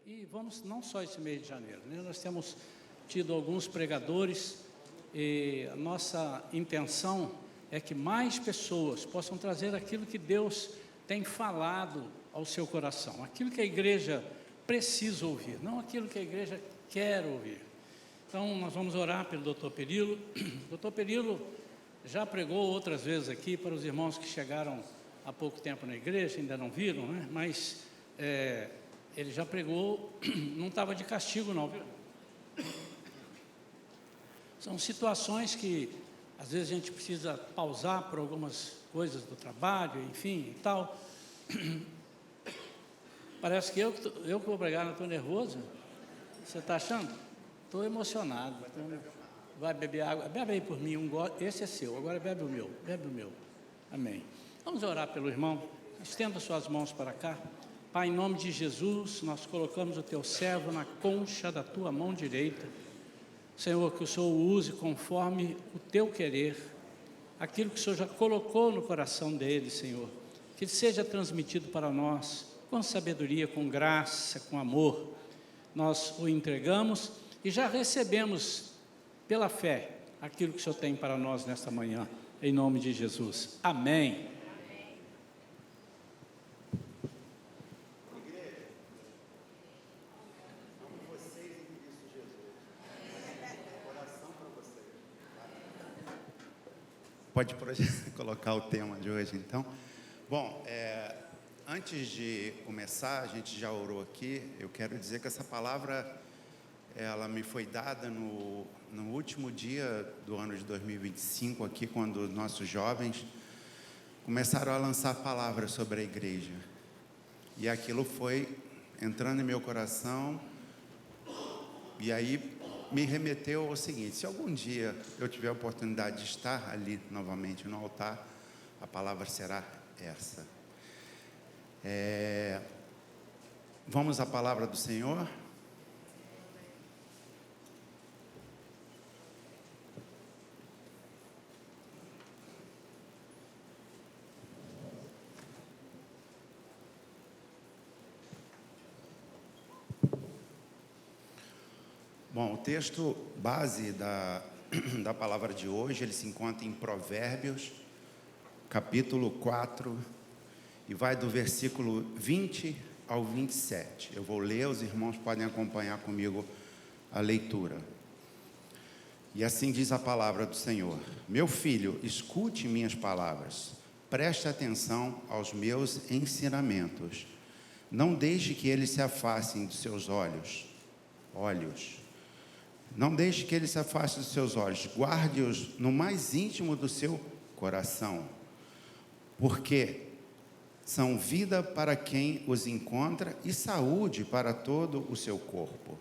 E vamos, não só esse mês de janeiro, né? Nós temos tido alguns pregadores e a nossa intenção é que mais pessoas possam trazer aquilo que Deus tem falado ao seu coração, aquilo que a igreja precisa ouvir, não aquilo que a igreja quer ouvir. Então, nós vamos orar pelo Dr. Perilo. O Dr. Perilo já pregou outras vezes aqui para os irmãos que chegaram há pouco tempo na igreja, ainda não viram, né? Mas ele já pregou, não estava de castigo não, viu? São situaçõque que às vezes a gente precisa pausar por algumas coisas do trabalho, enfim, e tal. Parece que eu que vou pregar, não estou nervoso. Você está achando? Estou emocionado. Vai beber água, bebe aí por mim, esse é seu, agora bebe o meu. Amém. Vamos orar pelo irmão, estenda suas mãos para cá. Pai, em nome de Jesus, nós colocamos o teu servo na concha da tua mão direita. Senhor, que o Senhor o use conforme o teu querer, aquilo que o Senhor já colocou no coração dele, Senhor, que seja transmitido para nós, com sabedoria, com graça, com amor. Nós o entregamos e já recebemos, pela fé, aquilo que o Senhor tem para nós nesta manhã, em nome de Jesus. Amém. Pode colocar o tema de hoje, então. Bom, antes de começar, a gente já orou aqui. Eu quero dizer que essa palavra, ela me foi dada no último dia do ano de 2025, aqui, quando nossos jovens começaram a lançar palavras sobre a igreja. E aquilo foi entrando em meu coração, e aí me remeteu ao seguinte: se algum dia eu tiver a oportunidade de estar ali novamente no altar, a palavra será essa. Vamos à palavra do Senhor. Bom, o texto base da palavra de hoje, ele se encontra em Provérbios, capítulo 4, e vai do versículo 20 ao 27. Eu vou ler, os irmãos podem acompanhar comigo a leitura. E assim diz a palavra do Senhor: meu filho, escute minhas palavras, preste atenção aos meus ensinamentos. Não deixe que eles se afastem dos seus olhos. Não deixe que ele se afaste dos seus olhos, guarde-os no mais íntimo do seu coração, porque são vida para quem os encontra e saúde para todo o seu corpo.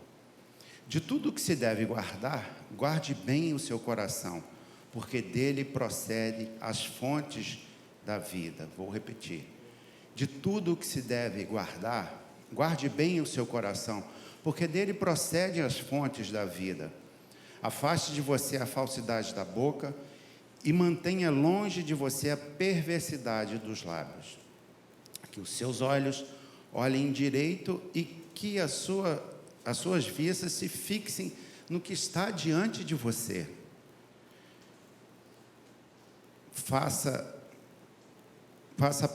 De tudo que se deve guardar, guarde bem o seu coração, porque dele procede as fontes da vida. Vou repetir. De tudo que se deve guardar, guarde bem o seu coração, porque dele procedem as fontes da vida. Afaste de você a falsidade da boca e mantenha longe de você a perversidade dos lábios. Que os seus olhos olhem direito e que as suas vistas se fixem no que está diante de você. Faça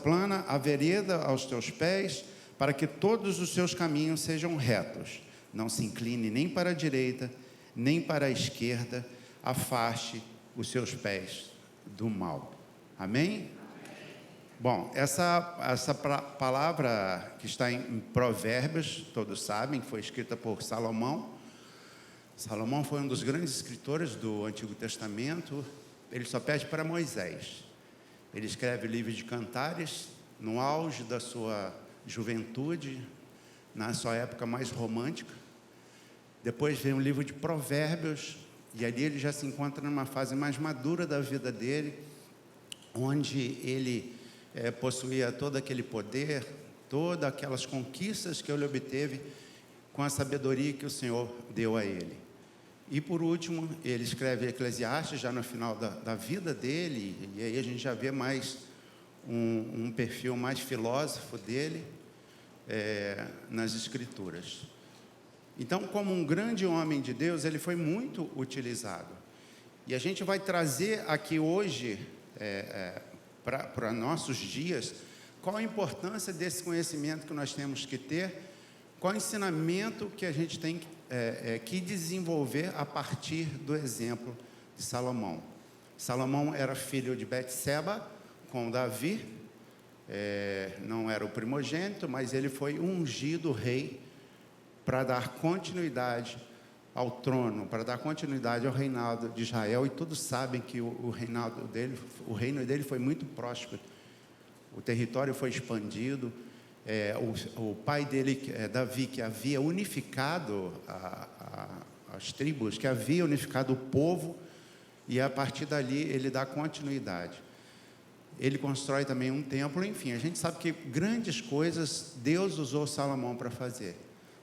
plana a vereda aos teus pés, para que todos os seus caminhos sejam retos. Não se incline nem para a direita, nem para a esquerda. Afaste os seus pés do mal. Amém? Bom, essa palavra que está em Provérbios, todos sabem, foi escrita por Salomão. Salomão foi um dos grandes escritores do Antigo Testamento. Ele só pede para Moisés. Ele escreve o livro de Cantares no auge da sua juventude, na sua época mais romântica. Depois vem o livro de Provérbios, e ali ele já se encontra numa fase mais madura da vida dele, onde ele possuía todo aquele poder, todas aquelas conquistas que ele obteve com a sabedoria que o Senhor deu a ele. E por último, ele escreve Eclesiastes já no final da vida dele, e aí a gente já vê mais um perfil mais filósofo dele nas Escrituras. Então, como um grande homem de Deus, ele foi muito utilizado. E a gente vai trazer aqui hoje, para nossos dias, qual a importância desse conhecimento que nós temos que ter, qual o ensinamento que a gente tem que desenvolver a partir do exemplo de Salomão. Salomão era filho de Betseba com Davi, não era o primogênito, mas ele foi ungido rei para dar continuidade ao trono, para dar continuidade ao reinado de Israel, e todos sabem que o reino dele foi muito próspero, o território foi expandido, o pai dele, Davi, que havia unificado as tribos, que havia unificado o povo, e a partir dali ele dá continuidade. Ele constrói também um templo, enfim, a gente sabe que grandes coisas Deus usou Salomão para fazer.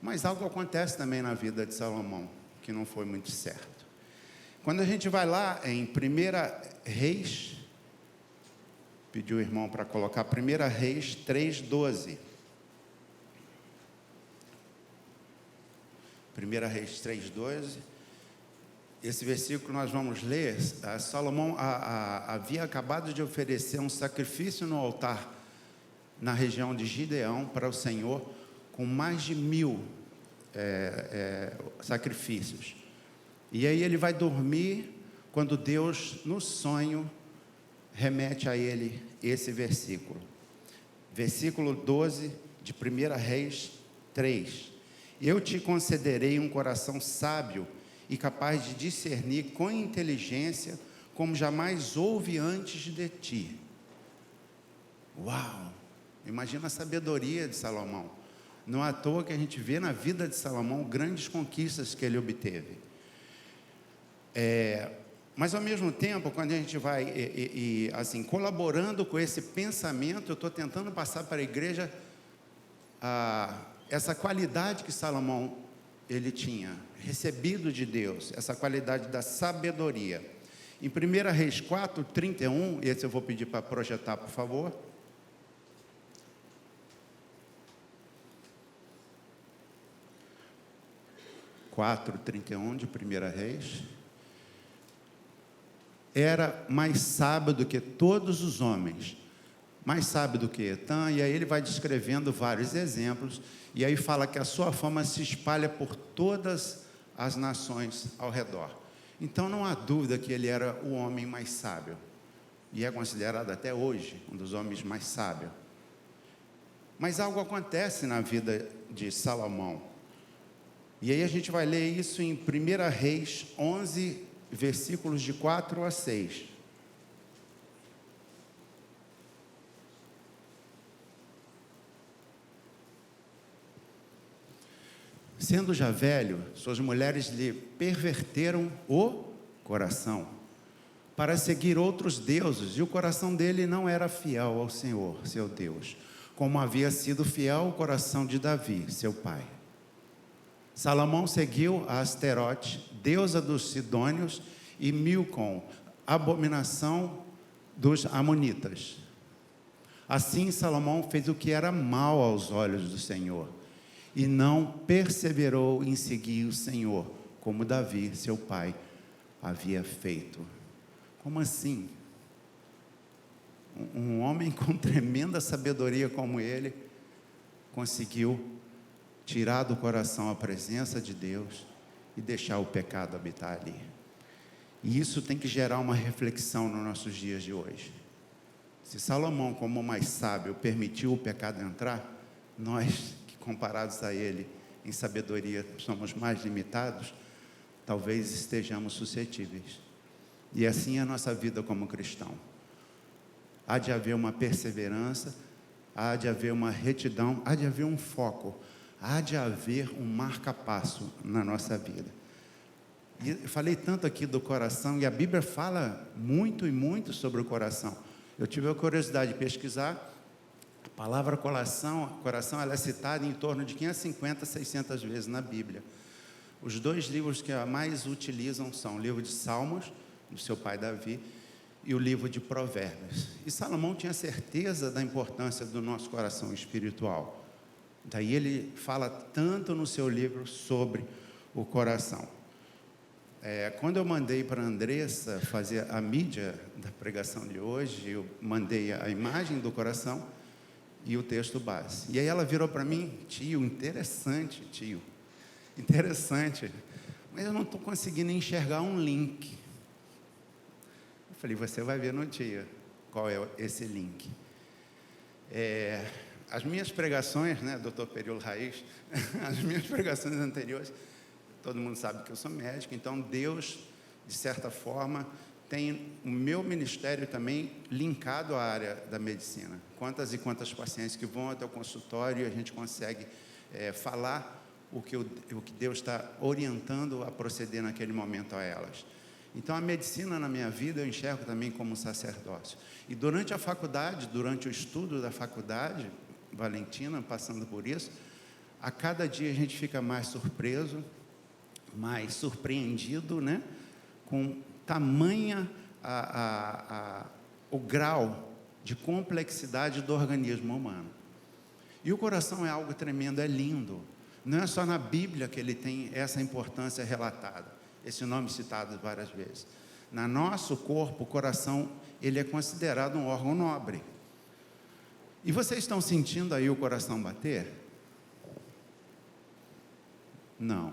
Mas algo acontece também na vida de Salomão, que não foi muito certo. Quando a gente vai lá em 1 Reis, pediu o irmão para colocar 1 Reis 3:12. 1 Reis 3:12. Esse versículo nós vamos ler. Salomão havia acabado de oferecer um sacrifício no altar na região de Gideão para o Senhor, com mais de 1000 sacrifícios. E aí ele vai dormir quando Deus, no sonho, remete a ele esse versículo. Versículo 12 de 1 Reis 3. Eu te concederei um coração sábio e capaz de discernir com inteligência, como jamais houve antes de ti. Uau! Imagina a sabedoria de Salomão. Não é à toa que a gente vê na vida de Salomão grandes conquistas que ele obteve. Mas ao mesmo tempo, quando a gente vai assim, colaborando com esse pensamento, eu estou tentando passar para a igreja essa qualidade que Salomão ele tinha recebido de Deus, essa qualidade da sabedoria. Em 1 Reis 4:31, esse eu vou pedir para projetar, por favor. (4:31) de 1 Reis. Era mais sábio do que todos os homens, mais sábio do que Etã, e aí ele vai descrevendo vários exemplos, e aí fala que a sua fama se espalha por todas as nações ao redor. Então não há dúvida que ele era o homem mais sábio, e é considerado até hoje um dos homens mais sábios. Mas algo acontece na vida de Salomão, e aí a gente vai ler isso em 1 Reis 11, versículos de 4 a 6. Sendo já velho, suas mulheres lhe perverteram o coração para seguir outros deuses, e o coração dele não era fiel ao Senhor, seu Deus, como havia sido fiel o coração de Davi, seu pai. Salomão seguiu a Asterote, deusa dos Sidônios, e Milcom, abominação dos Amonitas. Assim Salomão fez o que era mal aos olhos do Senhor, e não perseverou em seguir o Senhor, como Davi, seu pai, havia feito. Como assim? Um homem com tremenda sabedoria como ele, conseguiu tirar do coração a presença de Deus e deixar o pecado habitar ali. E isso tem que gerar uma reflexão nos nossos dias de hoje. Se Salomão, como o mais sábio, permitiu o pecado entrar, nós, que comparados a ele em sabedoria somos mais limitados, talvez estejamos suscetíveis. E assim é a nossa vida como cristão. Há de haver uma perseverança, há de haver uma retidão, há de haver um foco, há de haver um marca-passo na nossa vida. E eu falei tanto aqui do coração, e a Bíblia fala muito e muito sobre o coração. Eu tive a curiosidade de pesquisar. A palavra coração ela é citada em torno de 550, 600 vezes na Bíblia. Os dois livros que a mais utilizam são o livro de Salmos, do seu pai Davi, e o livro de Provérbios. E Salomão tinha certeza da importância do nosso coração espiritual. Daí ele fala tanto no seu livro sobre o coração. Quando eu mandei para a Andressa fazer a mídia da pregação de hoje, eu mandei a imagem do coração e o texto base. E aí ela virou para mim: tio, interessante, mas eu não estou conseguindo enxergar um link. Eu falei: você vai ver no dia qual é esse link. As minhas pregações, né, Dr. Periolo Raiz, as minhas pregações anteriores, todo mundo sabe que eu sou médico, então Deus, de certa forma, tem o meu ministério também linkado à área da medicina. Quantas e quantas pacientes que vão até o consultório e a gente consegue falar o que Deus está orientando a proceder naquele momento a elas. Então, a medicina na minha vida eu enxergo também como um sacerdócio. E durante a faculdade, durante o estudo da faculdade, Valentina, passando por isso, a cada dia a gente fica mais surpreso, mais surpreendido, né, com tamanha o grau de complexidade do organismo humano. E o coração é algo tremendo, é lindo. Não é só na Bíblia que ele tem essa importância relatada, esse nome citado várias vezes. No nosso corpo, o coração, ele é considerado um órgão nobre. E vocês estão sentindo aí o coração bater? Não.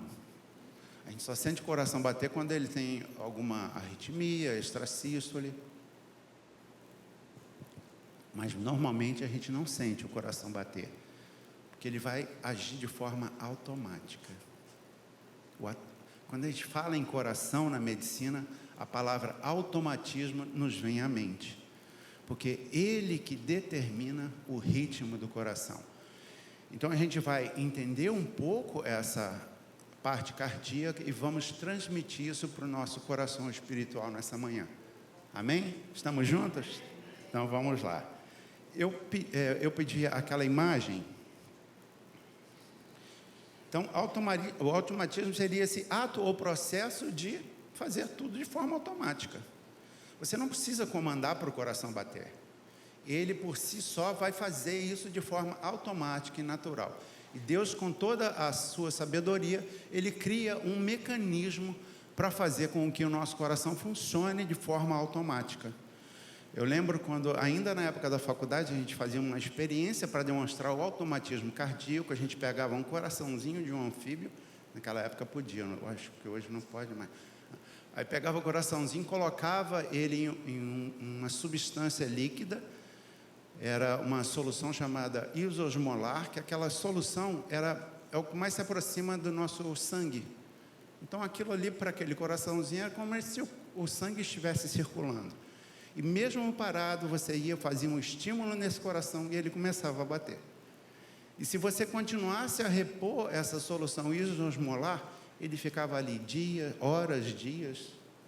A gente só sente o coração bater quando ele tem alguma arritmia, extrasístole. Mas normalmente a gente não sente o coração bater, porque ele vai agir de forma automática. Quando a gente fala em coração na medicina, a palavra automatismo nos vem à mente, porque ele que determina o ritmo do coração. Então a gente vai entender um pouco essa parte cardíaca e vamos transmitir isso para o nosso coração espiritual nessa manhã. Amém? Estamos juntos? Então vamos lá. Eu pedi aquela imagem. Então, o automatismo seria esse ato ou processo de fazer tudo de forma automática. Você não precisa comandar para o coração bater. Ele, por si só, vai fazer isso de forma automática e natural. E Deus, com toda a sua sabedoria, Ele cria um mecanismo para fazer com que o nosso coração funcione de forma automática. Eu lembro quando, ainda na época da faculdade, a gente fazia uma experiência para demonstrar o automatismo cardíaco. A gente pegava um coraçãozinho de um anfíbio, naquela época podia, eu acho que hoje não pode mais. Aí pegava o coraçãozinho, colocava ele em uma substância líquida, era uma solução chamada isosmolar, que aquela solução é o que mais se aproxima do nosso sangue. Então aquilo ali, para aquele coraçãozinho, era como se o sangue estivesse circulando. E mesmo parado, você fazia um estímulo nesse coração e ele começava a bater. E se você continuasse a repor essa solução isosmolar, ele ficava ali dias,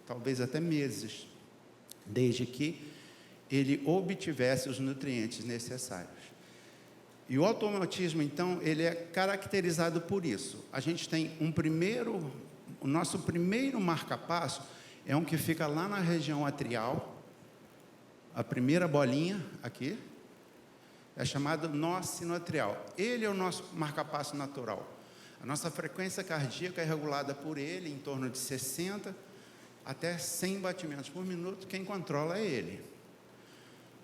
talvez até meses, desde que ele obtivesse os nutrientes necessários. E o automatismo, então, ele é caracterizado por isso. A gente tem o nosso primeiro marca-passo é um que fica lá na região atrial. A primeira bolinha aqui é chamado nó sinoatrial. Ele é o nosso marca-passo natural. A nossa frequência cardíaca é regulada por ele, em torno de 60 até 100 batimentos por minuto. Quem controla é ele.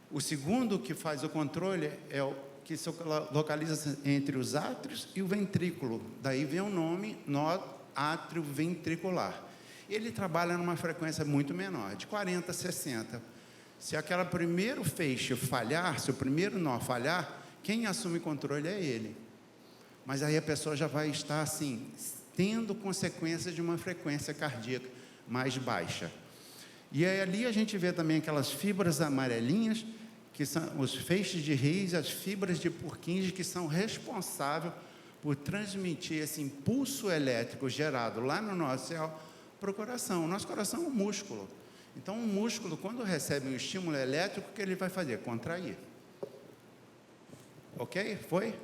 O segundo que faz o controle é o que se localiza entre os átrios e o ventrículo. Daí vem o nome nó átrio ventricular. Ele trabalha numa frequência muito menor, de 40 a 60. Se aquele primeiro feixe falhar, se o primeiro nó falhar, quem assume controle é ele. Mas aí a pessoa já vai estar assim, tendo consequências de uma frequência cardíaca mais baixa. E aí ali a gente vê também aquelas fibras amarelinhas, que são os feixes de Reis, as fibras de Purkinje, que são responsáveis por transmitir esse impulso elétrico gerado lá no nosso céu para o coração. O nosso coração é um músculo. Então, um músculo, quando recebe um estímulo elétrico, o que ele vai fazer? Contrair. Ok? Foi?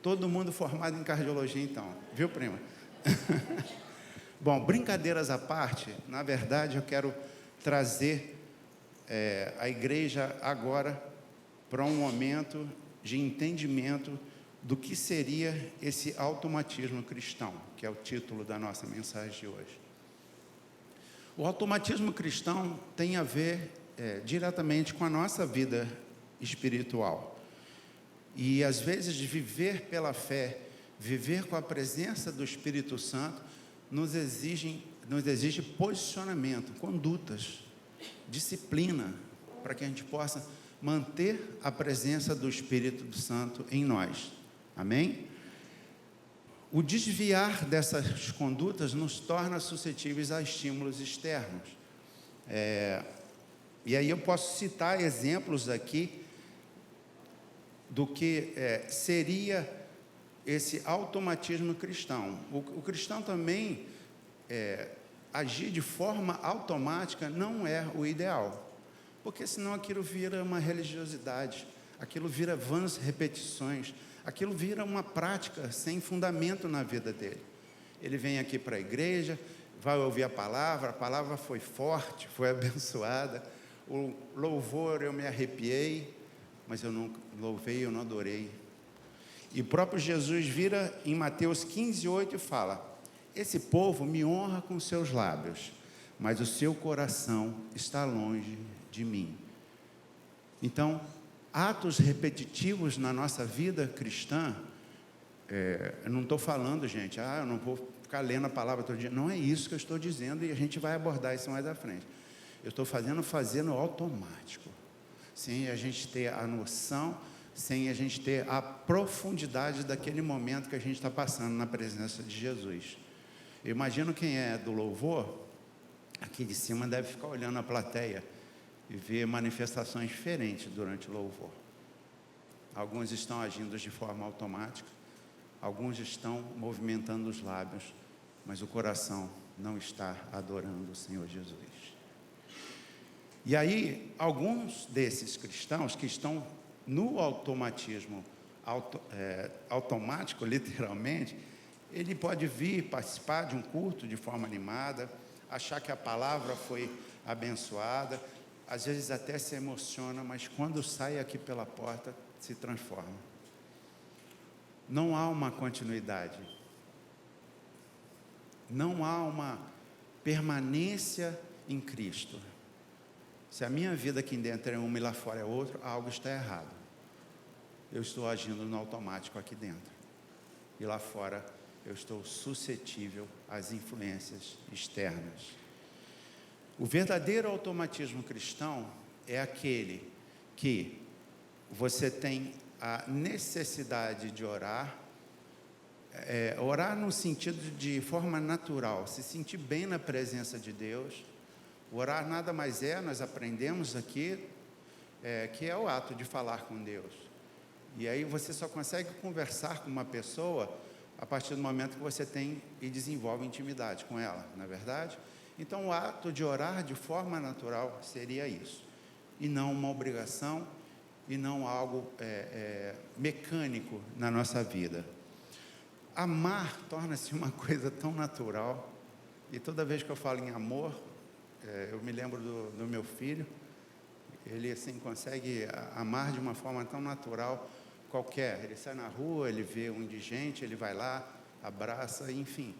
Todo mundo formado em cardiologia, então. Viu, prima? Bom, brincadeiras à parte, na verdade, eu quero trazer a igreja agora para um momento de entendimento do que seria esse automatismo cristão, que é o título da nossa mensagem de hoje. O automatismo cristão tem a ver diretamente com a nossa vida espiritual. E às vezes viver pela fé, viver com a presença do Espírito Santo, nos exige posicionamento, condutas, disciplina, para que a gente possa manter a presença do Espírito Santo em nós. Amém? O desviar dessas condutas nos torna suscetíveis a estímulos externos. E aí eu posso citar exemplos aqui do que seria esse automatismo cristão. O cristão também agir de forma automática não é o ideal, porque senão aquilo vira uma religiosidade, aquilo vira vãs repetições, aquilo vira uma prática sem fundamento na vida dele. Ele vem aqui para a igreja, vai ouvir a palavra foi forte, foi abençoada, o louvor eu me arrepiei, mas eu não louvei, eu não adorei. E o próprio Jesus vira em Mateus 15:8 e fala: esse povo me honra com seus lábios, mas o seu coração está longe de mim. Então, atos repetitivos na nossa vida cristã, eu não estou falando, gente, eu não vou ficar lendo a palavra todo dia. Não é isso que eu estou dizendo, e a gente vai abordar isso mais à frente. Eu estou fazendo automático, sem a gente ter a noção, sem a gente ter a profundidade daquele momento que a gente está passando na presença de Jesus. Eu imagino quem é do louvor, aqui de cima deve ficar olhando a plateia e ver manifestações diferentes durante o louvor. Alguns estão agindo de forma automática, alguns estão movimentando os lábios, mas o coração não está adorando o Senhor Jesus. E aí, alguns desses cristãos que estão no automatismo automático, literalmente, ele pode vir participar de um culto de forma animada, achar que a palavra foi abençoada, às vezes até se emociona, mas quando sai aqui pela porta, se transforma. Não há uma continuidade, não há uma permanência em Cristo. Se a minha vida aqui dentro é uma e lá fora é outra, algo está errado. Eu estou agindo no automático aqui dentro, e lá fora eu estou suscetível às influências externas. O verdadeiro automatismo cristão é aquele que você tem a necessidade de orar, orar no sentido de forma natural, se sentir bem na presença de Deus. O orar nada mais nós aprendemos aqui, que é o ato de falar com Deus. E aí você só consegue conversar com uma pessoa a partir do momento que você tem e desenvolve intimidade com ela, não é verdade? Então, o ato de orar de forma natural seria isso, e não uma obrigação, e não algo mecânico na nossa vida. Amar torna-se uma coisa tão natural, e toda vez que eu falo em amor, eu me lembro do meu filho. Ele assim consegue amar de uma forma tão natural qualquer. Ele sai na rua, ele vê um indigente, ele vai lá, abraça, enfim.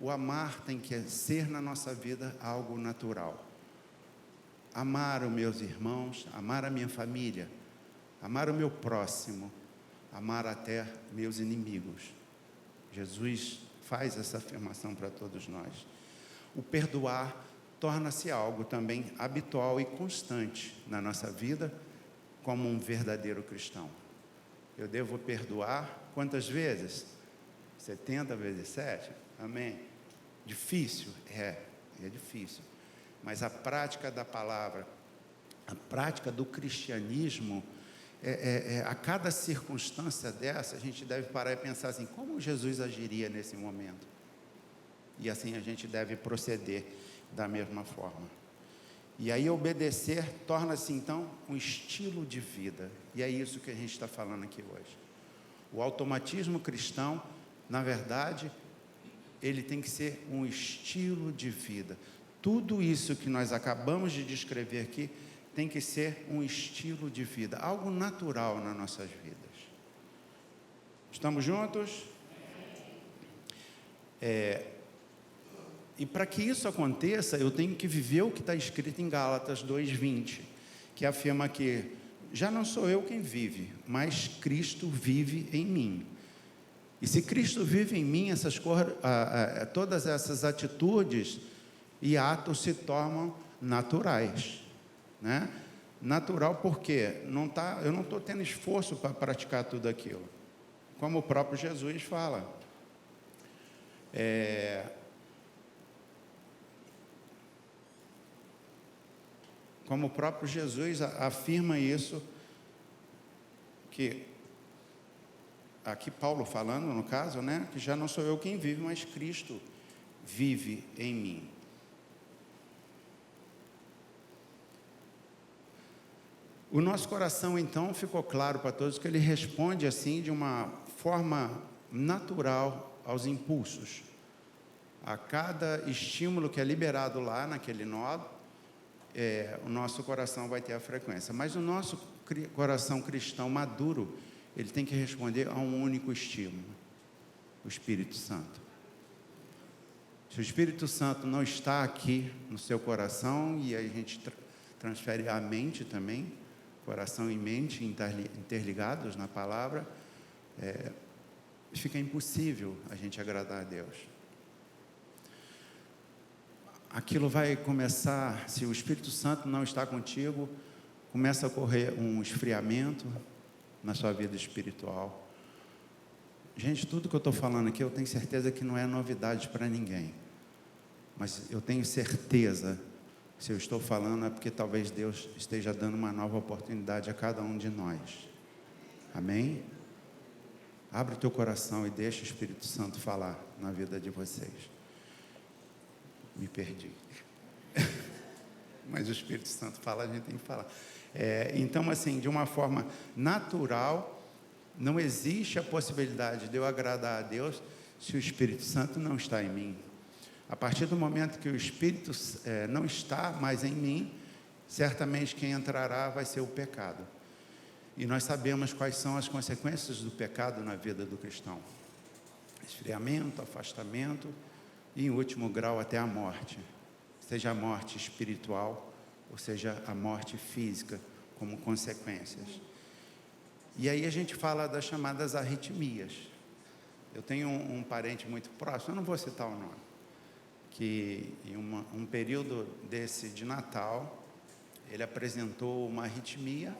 O amar tem que ser na nossa vida algo natural. Amar os meus irmãos, amar a minha família, amar o meu próximo, amar até meus inimigos. Jesus faz essa afirmação para todos nós. O perdoar torna-se algo também habitual e constante na nossa vida, como um verdadeiro cristão. Eu devo perdoar quantas vezes? 70 vezes 7? Amém? Difícil? É difícil. Mas a prática da palavra, a prática do cristianismo, a cada circunstância dessa, a gente deve parar e pensar assim, como Jesus agiria nesse momento? E assim a gente deve proceder da mesma forma. E aí obedecer torna-se então um estilo de vida. E é isso que a gente está falando aqui hoje. O automatismo cristão, na verdade, ele tem que ser um estilo de vida. Tudo isso que nós acabamos de descrever aqui tem que ser um estilo de vida, algo natural nas nossas vidas. Estamos juntos? E para que isso aconteça, eu tenho que viver o que está escrito em Gálatas 2:20, que afirma que já não sou eu quem vive, mas Cristo vive em mim. E se Cristo vive em mim, todas essas atitudes e atos se tornam naturais, né? Natural porque eu não estou tendo esforço para praticar tudo aquilo, como o próprio Jesus fala. Como o próprio Jesus afirma isso, que aqui Paulo falando, no caso, né, que já não sou eu quem vive, mas Cristo vive em mim. O nosso coração, então, ficou claro para todos que ele responde assim de uma forma natural aos impulsos. A cada estímulo que é liberado lá naquele nó, o nosso coração vai ter a frequência. Mas o nosso coração cristão maduro, ele tem que responder a um único estímulo: o Espírito Santo. Se o Espírito Santo não está aqui no seu coração, e aí a gente transfere a mente também, coração e mente interligados na palavra, fica impossível a gente agradar a Deus. Aquilo vai começar, se o Espírito Santo não está contigo, começa a ocorrer um esfriamento na sua vida espiritual. Gente, tudo que eu estou falando aqui, eu tenho certeza que não é novidade para ninguém. Mas eu tenho certeza, se eu estou falando, é porque talvez Deus esteja dando uma nova oportunidade a cada um de nós. Amém? Abre o teu coração e deixa o Espírito Santo falar na vida de vocês. Me perdi. Mas o Espírito Santo fala, a gente tem que falar. Então, assim, de uma forma natural, não existe a possibilidade de eu agradar a Deus se o Espírito Santo não está em mim. A partir do momento que o Espírito não está mais em mim, certamente quem entrará vai ser o pecado. E nós sabemos quais são as consequências do pecado na vida do cristão: esfriamento, afastamento e, em último grau, até a morte. Seja a morte espiritual, ou seja a morte física, como consequências. E aí a gente fala das chamadas arritmias. Eu tenho um parente muito próximo, eu não vou citar o nome, que em um período desse de Natal, ele apresentou uma arritmia,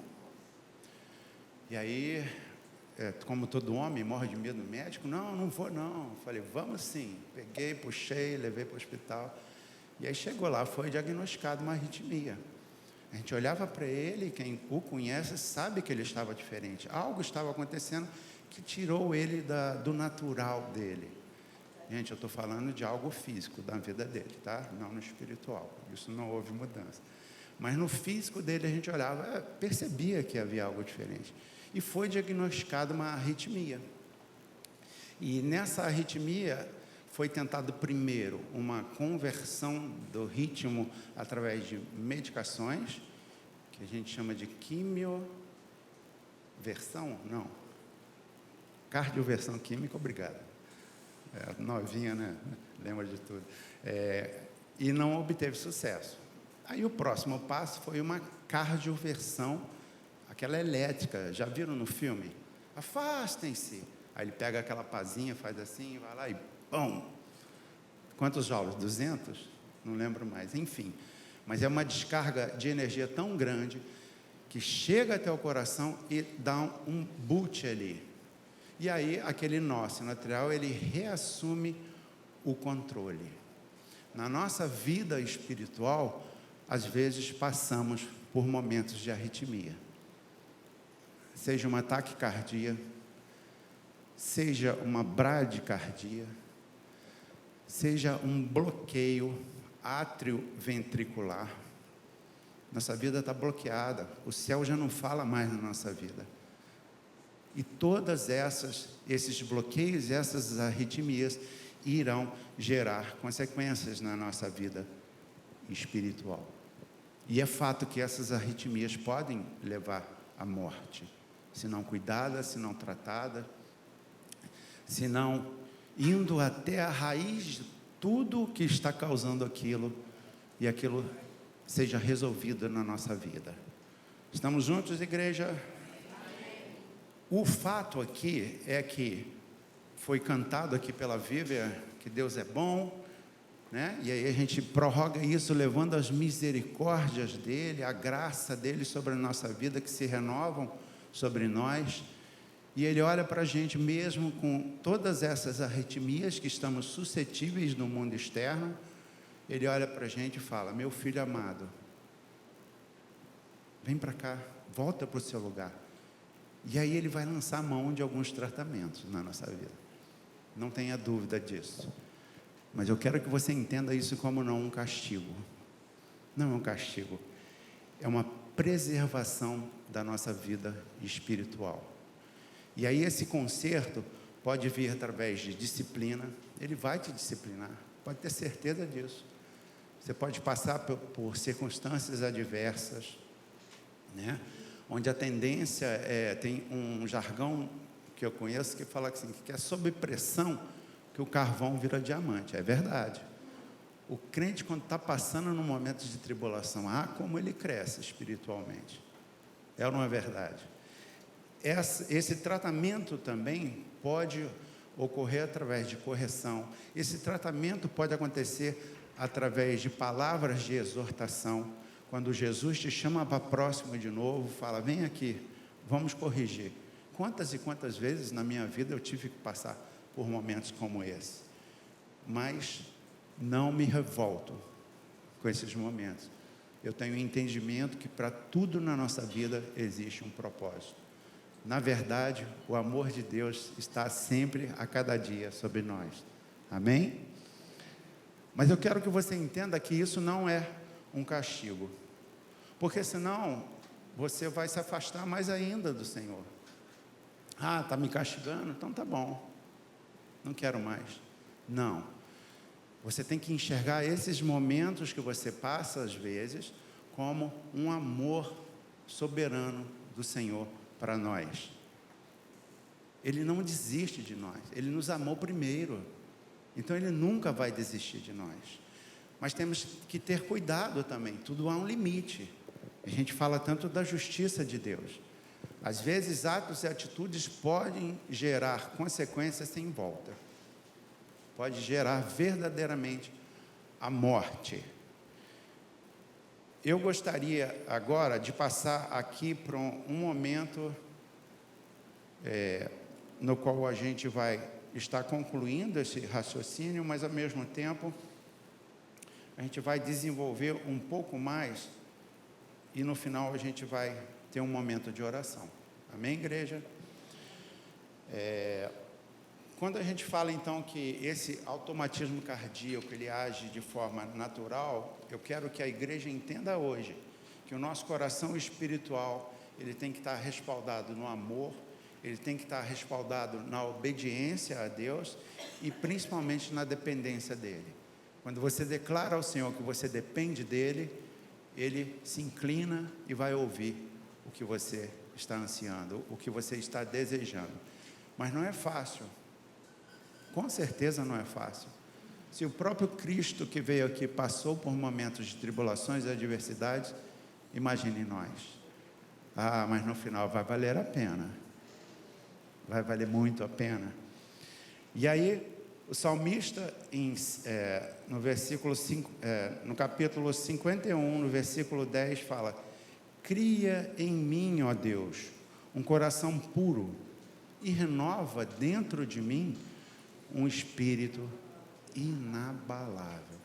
e aí, como todo homem, morre de medo do médico. Não vou não. Falei, vamos sim. Peguei, puxei, levei para o hospital, e aí chegou lá, foi diagnosticado uma arritmia. A gente olhava para ele, quem o conhece sabe que ele estava diferente. Algo estava acontecendo que tirou ele do natural dele. Gente, eu estou falando de algo físico da vida dele, tá? Não no espiritual. Isso não houve mudança. Mas no físico dele a gente olhava, percebia que havia algo diferente. E foi diagnosticada uma arritmia. E nessa arritmia foi tentado primeiro uma conversão do ritmo através de medicações, que a gente chama de quimioversão, não, cardioversão química, obrigado. Novinha, né? Lembra de tudo. E não obteve sucesso. Aí o próximo passo foi uma cardioversão, aquela elétrica, já viram no filme? Afastem-se. Aí ele pega aquela pazinha, faz assim, vai lá e pum! Quantos joules? 200? Não lembro mais, enfim. Mas é uma descarga de energia tão grande que chega até o coração e dá um boot ali. E aí aquele nó sinoatrial, ele reassume o controle. Na nossa vida espiritual, às vezes passamos por momentos de arritmia. Seja uma taquicardia, seja uma bradicardia, seja um bloqueio átrio-ventricular. Nossa vida está bloqueada, o céu já não fala mais na nossa vida. E todas esses bloqueios, essas arritmias, irão gerar consequências na nossa vida espiritual. E é fato que essas arritmias podem levar à morte, se não cuidada, se não tratada. senão indo até a raiz de tudo que está causando aquilo, e aquilo seja resolvido na nossa vida. Estamos juntos, igreja? O fato aqui é que foi cantado aqui pela Vivian, que Deus é bom, né? E aí a gente prorroga isso levando as misericórdias dele, a graça dele sobre a nossa vida, que se renovam sobre nós. E ele olha para a gente mesmo com todas essas arritmias que estamos suscetíveis no mundo externo. Ele olha para a gente e fala: meu filho amado, vem para cá, volta para o seu lugar. E aí ele vai lançar mão de alguns tratamentos na nossa vida, não tenha dúvida disso. Mas eu quero que você entenda isso como não um castigo. Não é um castigo, é uma preservação da nossa vida espiritual. E aí esse conserto pode vir através de disciplina. Ele vai te disciplinar, pode ter certeza disso. Você pode passar por circunstâncias adversas, né? Onde a tendência tem um jargão que eu conheço que fala assim, que é sob pressão que o carvão vira diamante. É verdade. O crente, quando está passando num momento de tribulação, como ele cresce espiritualmente. É ou não é verdade? Esse tratamento também pode ocorrer através de correção. Esse tratamento pode acontecer através de palavras de exortação. Quando Jesus te chama para próximo de novo, fala: vem aqui, vamos corrigir. Quantas e quantas vezes na minha vida eu tive que passar por momentos como esse, mas não me revolto com esses momentos. Eu tenho entendimento que para tudo na nossa vida existe um propósito. Na verdade, o amor de Deus está sempre, a cada dia, sobre nós. Amém? Mas eu quero que você entenda que isso não é um castigo, porque senão você vai se afastar mais ainda do Senhor. Está me castigando? Então tá bom, não quero mais. Não, você tem que enxergar esses momentos que você passa às vezes como um amor soberano do Senhor para nós. Ele não desiste de nós, Ele nos amou primeiro, então Ele nunca vai desistir de nós. Mas temos que ter cuidado também, tudo há um limite. A gente fala tanto da justiça de Deus. Às vezes atos e atitudes podem gerar consequências sem volta. Pode gerar verdadeiramente a morte. Eu gostaria agora de passar aqui para um momento no qual a gente vai estar concluindo esse raciocínio, mas ao mesmo tempo a gente vai desenvolver um pouco mais e no final a gente vai ter um momento de oração. Amém, igreja? Quando a gente fala então que esse automatismo cardíaco ele age de forma natural, eu quero que a igreja entenda hoje que o nosso coração espiritual ele tem que estar respaldado no amor, ele tem que estar respaldado na obediência a Deus e principalmente na dependência dele. Quando você declara ao Senhor que você depende dele, ele se inclina e vai ouvir o que você está ansiando, o que você está desejando. Mas não é fácil. Com certeza não é fácil. Se o próprio Cristo que veio aqui passou por momentos de tribulações e adversidades, imagine nós. Mas no final vai valer a pena. Vai valer muito a pena. E aí, o salmista, no versículo 5, no capítulo 51, no versículo 10, fala: cria em mim, ó Deus, um coração puro e renova dentro de mim um espírito inabalável.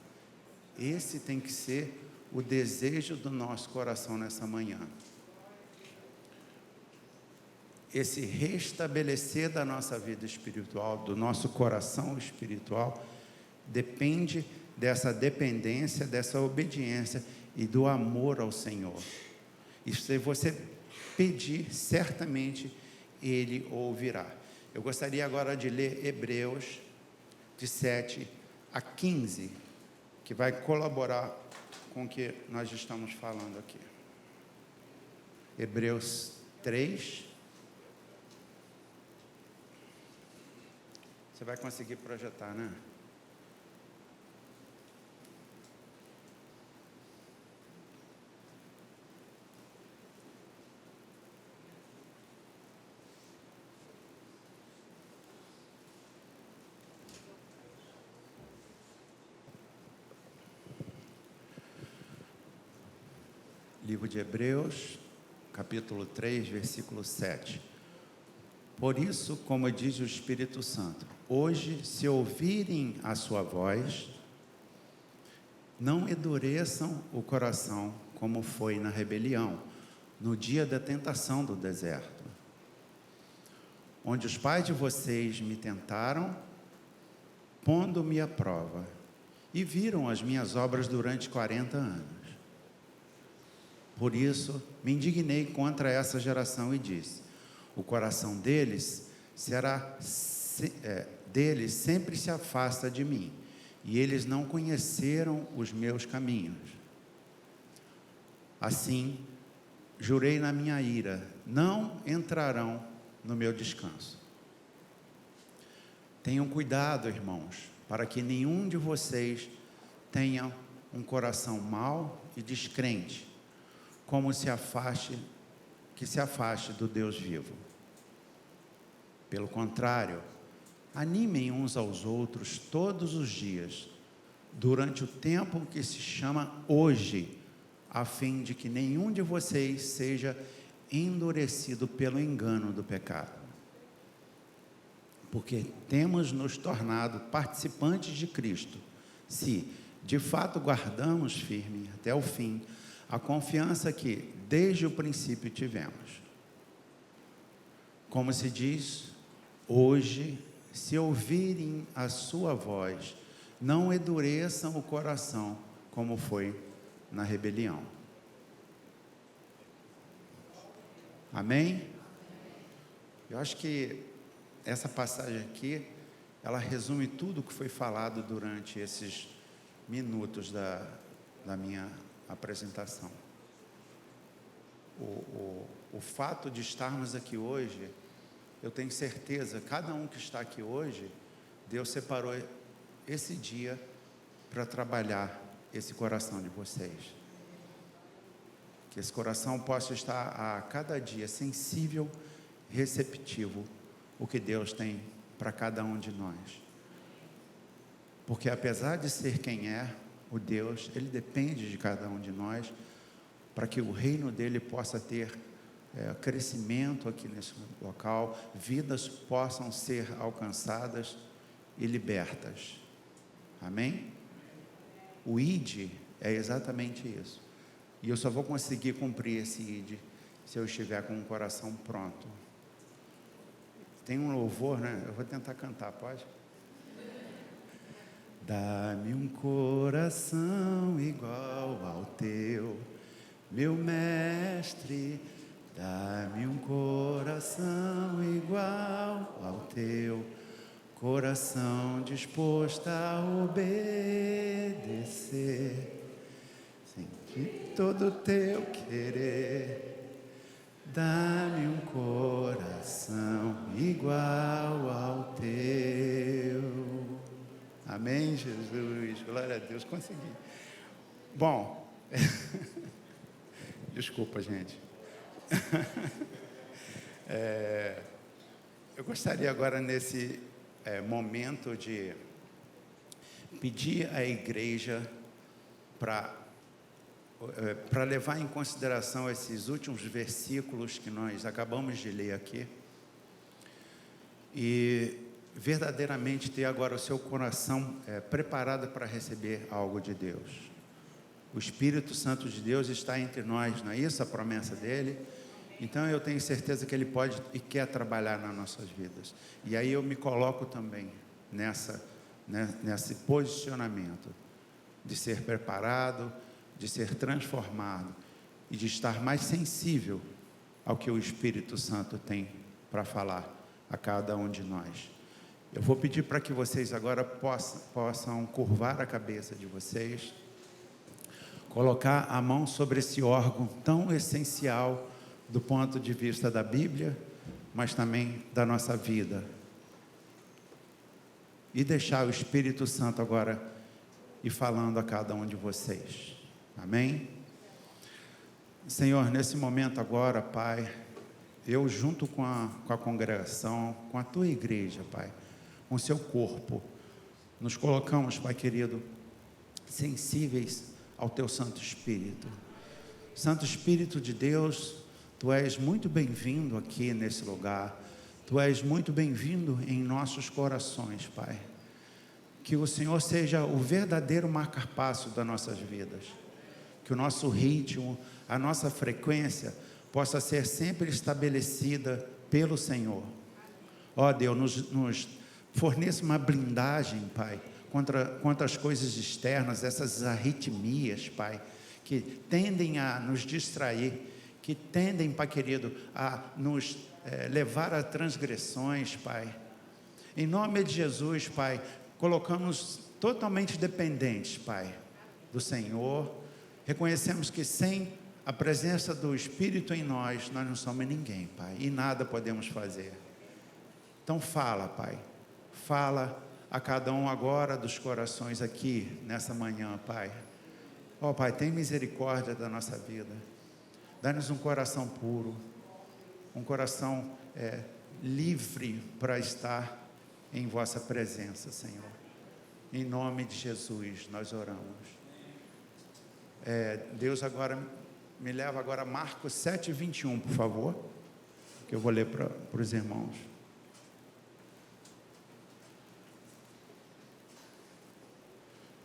Esse tem que ser o desejo do nosso coração nessa manhã. Esse restabelecer da nossa vida espiritual, do nosso coração espiritual, depende dessa dependência, dessa obediência e do amor ao Senhor. E se você pedir, certamente Ele ouvirá. Eu gostaria agora de ler Hebreus, de 7 a 15, que vai colaborar com o que nós estamos falando aqui. Hebreus 3, Você vai conseguir projetar, né? Livro de Hebreus, capítulo 3, versículo 7. Por isso, como diz o Espírito Santo, hoje, se ouvirem a sua voz, não endureçam o coração, como foi na rebelião, no dia da tentação do deserto, onde os pais de vocês me tentaram, pondo-me à prova, e viram as minhas obras durante 40 anos. Por isso, me indignei contra essa geração e disse: o coração deles sempre se afasta de mim, e eles não conheceram os meus caminhos. Assim, jurei na minha ira, não entrarão no meu descanso. Tenham cuidado, irmãos, para que nenhum de vocês tenha um coração mau e descrente, que se afaste do Deus vivo. Pelo contrário, animem uns aos outros todos os dias, durante o tempo que se chama hoje, a fim de que nenhum de vocês seja endurecido pelo engano do pecado. Porque temos nos tornado participantes de Cristo, se de fato guardamos firme até o fim a confiança que desde o princípio tivemos. Como se diz, hoje, se ouvirem a sua voz, não endureçam o coração, como foi na rebelião. Amém? Eu acho que essa passagem aqui, ela resume tudo o que foi falado durante esses minutos da minha apresentação. O fato de estarmos aqui hoje, eu tenho certeza, cada um que está aqui hoje, Deus separou esse dia para trabalhar esse coração de vocês. Que esse coração possa estar a cada dia sensível, receptivo, o que Deus tem para cada um de nós. Porque apesar de ser quem é, o Deus, Ele depende de cada um de nós, para que o reino dEle possa ter crescimento aqui nesse local, vidas possam ser alcançadas e libertas. Amém? O ID é exatamente isso. E eu só vou conseguir cumprir esse ID se eu estiver com o coração pronto. Tem um louvor, né? Eu vou tentar cantar, pode? Dá-me um coração igual ao teu, meu mestre. Dá-me um coração igual ao teu, coração disposto a obedecer, sentir todo o teu querer. Dá-me um coração igual ao teu. Amém, Jesus, glória a Deus, consegui. Bom, desculpa, gente. Eu gostaria agora, nesse momento, de pedir à igreja para levar em consideração esses últimos versículos que nós acabamos de ler aqui e verdadeiramente ter agora o seu coração preparado para receber algo de Deus. O Espírito Santo de Deus está entre nós, não é isso a promessa dele? Então eu tenho certeza que ele pode e quer trabalhar nas nossas vidas. E aí eu me coloco também nesse posicionamento de ser preparado, de ser transformado e de estar mais sensível ao que o Espírito Santo tem para falar a cada um de nós. Eu vou pedir para que vocês agora possam curvar a cabeça de vocês, colocar a mão sobre esse órgão tão essencial do ponto de vista da Bíblia, mas também da nossa vida. e deixar o Espírito Santo agora ir falando a cada um de vocês. Amém? Senhor, nesse momento agora, Pai, eu junto com a congregação, com a tua igreja, Pai, com o seu corpo, nos colocamos, Pai querido, sensíveis ao teu Santo Espírito. Santo Espírito de Deus, tu és muito bem-vindo aqui nesse lugar, tu és muito bem-vindo em nossos corações, Pai. Que o Senhor seja o verdadeiro marca-passo das nossas vidas, que o nosso ritmo, a nossa frequência possa ser sempre estabelecida pelo Senhor. Ó Deus, nos forneça uma blindagem, Pai, contra as coisas externas, essas arritmias, Pai, que tendem a nos distrair, que tendem, Pai querido, a nos levar a transgressões, Pai. Em nome de Jesus, Pai, colocamos totalmente dependentes, Pai, do Senhor. Reconhecemos que sem a presença do Espírito em nós, nós não somos ninguém, Pai, e nada podemos fazer. Então fala, Pai, fala a cada um agora dos corações aqui, nessa manhã, Pai. Ó Pai, tem misericórdia da nossa vida, dá-nos um coração puro, um coração livre para estar em vossa presença, Senhor. Em nome de Jesus nós oramos. Deus agora me leva agora a Marcos 7:21, por favor, que eu vou ler para os irmãos.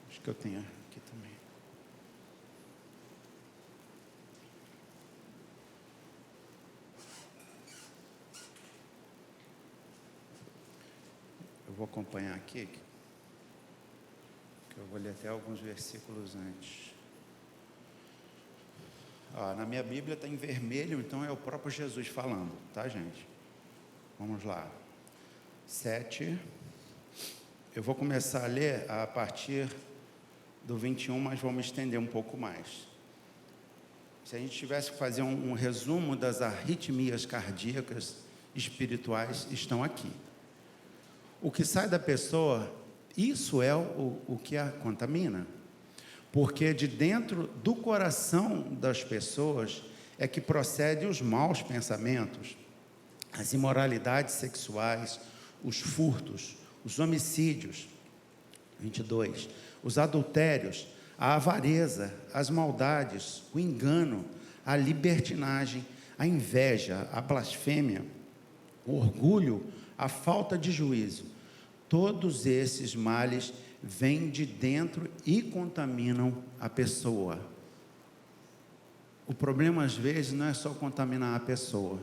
Acho que eu tenho aqui também. Eu vou acompanhar aqui, que eu vou ler até alguns versículos antes. Na minha Bíblia está em vermelho, então é o próprio Jesus falando, tá, gente? Vamos lá. 7. Eu vou começar a ler a partir do 21, mas vou me estender um pouco mais. Se a gente tivesse que fazer um resumo das arritmias cardíacas espirituais, estão aqui. O que sai da pessoa, isso é o que a contamina. Porque de dentro do coração das pessoas é que procedem os maus pensamentos, as imoralidades sexuais, os furtos, os homicídios, 22, os adultérios, a avareza, as maldades, o engano, a libertinagem, a inveja, a blasfêmia, o orgulho, a falta de juízo. Todos esses males vêm de dentro e contaminam a pessoa. O problema, às vezes, não é só contaminar a pessoa,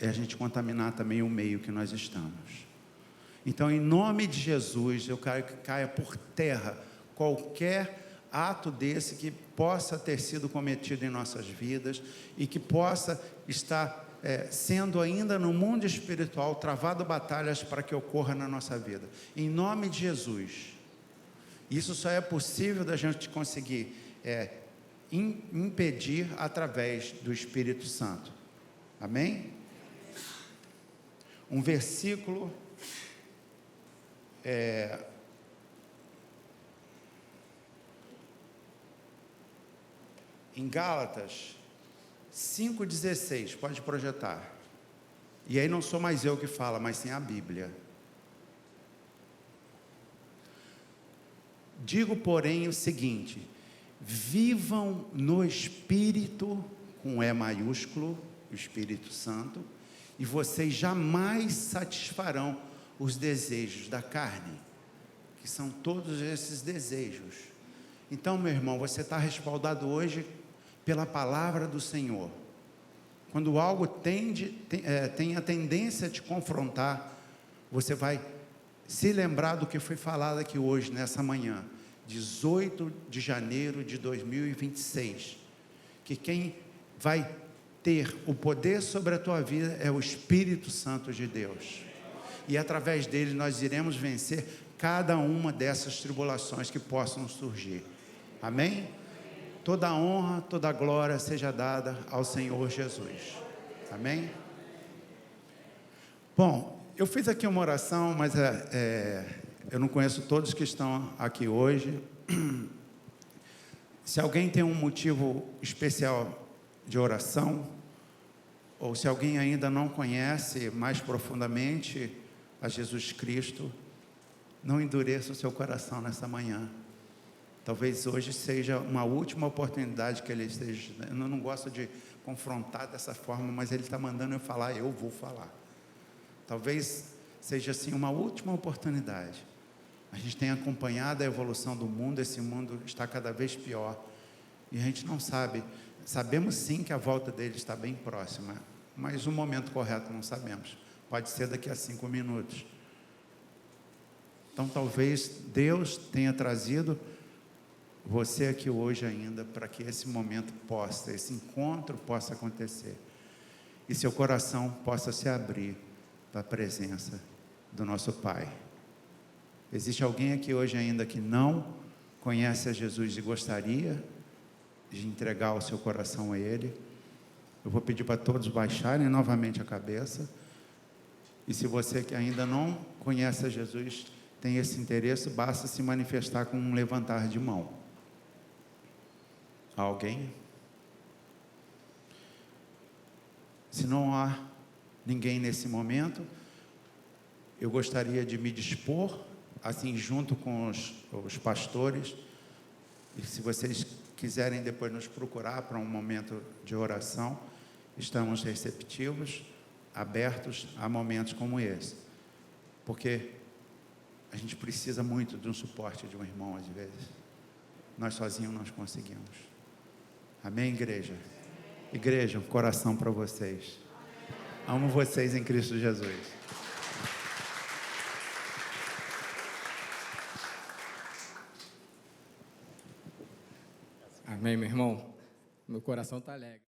é a gente contaminar também o meio que nós estamos. Então, em nome de Jesus, eu quero que caia por terra qualquer ato desse que possa ter sido cometido em nossas vidas e que possa estar sendo ainda no mundo espiritual, travado batalhas para que ocorra na nossa vida. Em nome de Jesus. Isso só é possível da gente conseguir impedir através do Espírito Santo. Amém? Um versículo em Gálatas 5,16, pode projetar. E aí não sou mais eu que falo, mas sim a Bíblia. Digo, porém, o seguinte: vivam no Espírito, com E maiúsculo, o Espírito Santo, e vocês jamais satisfarão os desejos da carne, que são todos esses desejos. Então, meu irmão, você está respaldado hoje pela palavra do Senhor. Quando algo tem a tendência a te confrontar, você vai se lembrar do que foi falado aqui hoje, nessa manhã, 18 de janeiro de 2026, que quem vai ter o poder sobre a tua vida é o Espírito Santo de Deus, e através dele nós iremos vencer cada uma dessas tribulações que possam surgir. Amém? Toda a honra, toda a glória seja dada ao Senhor Jesus. Amém? Bom, eu fiz aqui uma oração, mas eu não conheço todos que estão aqui hoje. Se alguém tem um motivo especial de oração, ou se alguém ainda não conhece mais profundamente a Jesus Cristo, não endureça o seu coração nessa manhã. Talvez hoje seja uma última oportunidade que ele esteja. Eu não gosto de confrontar dessa forma, mas ele está mandando eu falar, eu vou falar. Talvez seja assim uma última oportunidade. A gente tem acompanhado a evolução do mundo, esse mundo está cada vez pior. E a gente não sabe. Sabemos sim que a volta dele está bem próxima, mas o momento correto não sabemos. Pode ser daqui a 5 minutos. Então talvez Deus tenha trazido você aqui hoje ainda, para que esse momento possa, esse encontro possa acontecer. E seu coração possa se abrir para a presença do nosso Pai. Existe alguém aqui hoje ainda que não conhece a Jesus e gostaria de entregar o seu coração a Ele? Eu vou pedir para todos baixarem novamente a cabeça. E se você que ainda não conhece a Jesus, tem esse interesse, basta se manifestar com um levantar de mão. Alguém? Se não há ninguém nesse momento, eu gostaria de me dispor, assim, junto com os pastores, e se vocês quiserem depois nos procurar para um momento de oração, estamos receptivos, abertos a momentos como esse, porque a gente precisa muito de um suporte de um irmão às vezes, nós sozinhos não conseguimos. Amém, igreja? Igreja, um coração para vocês. Amo vocês em Cristo Jesus. Amém, meu irmão? Meu coração está alegre.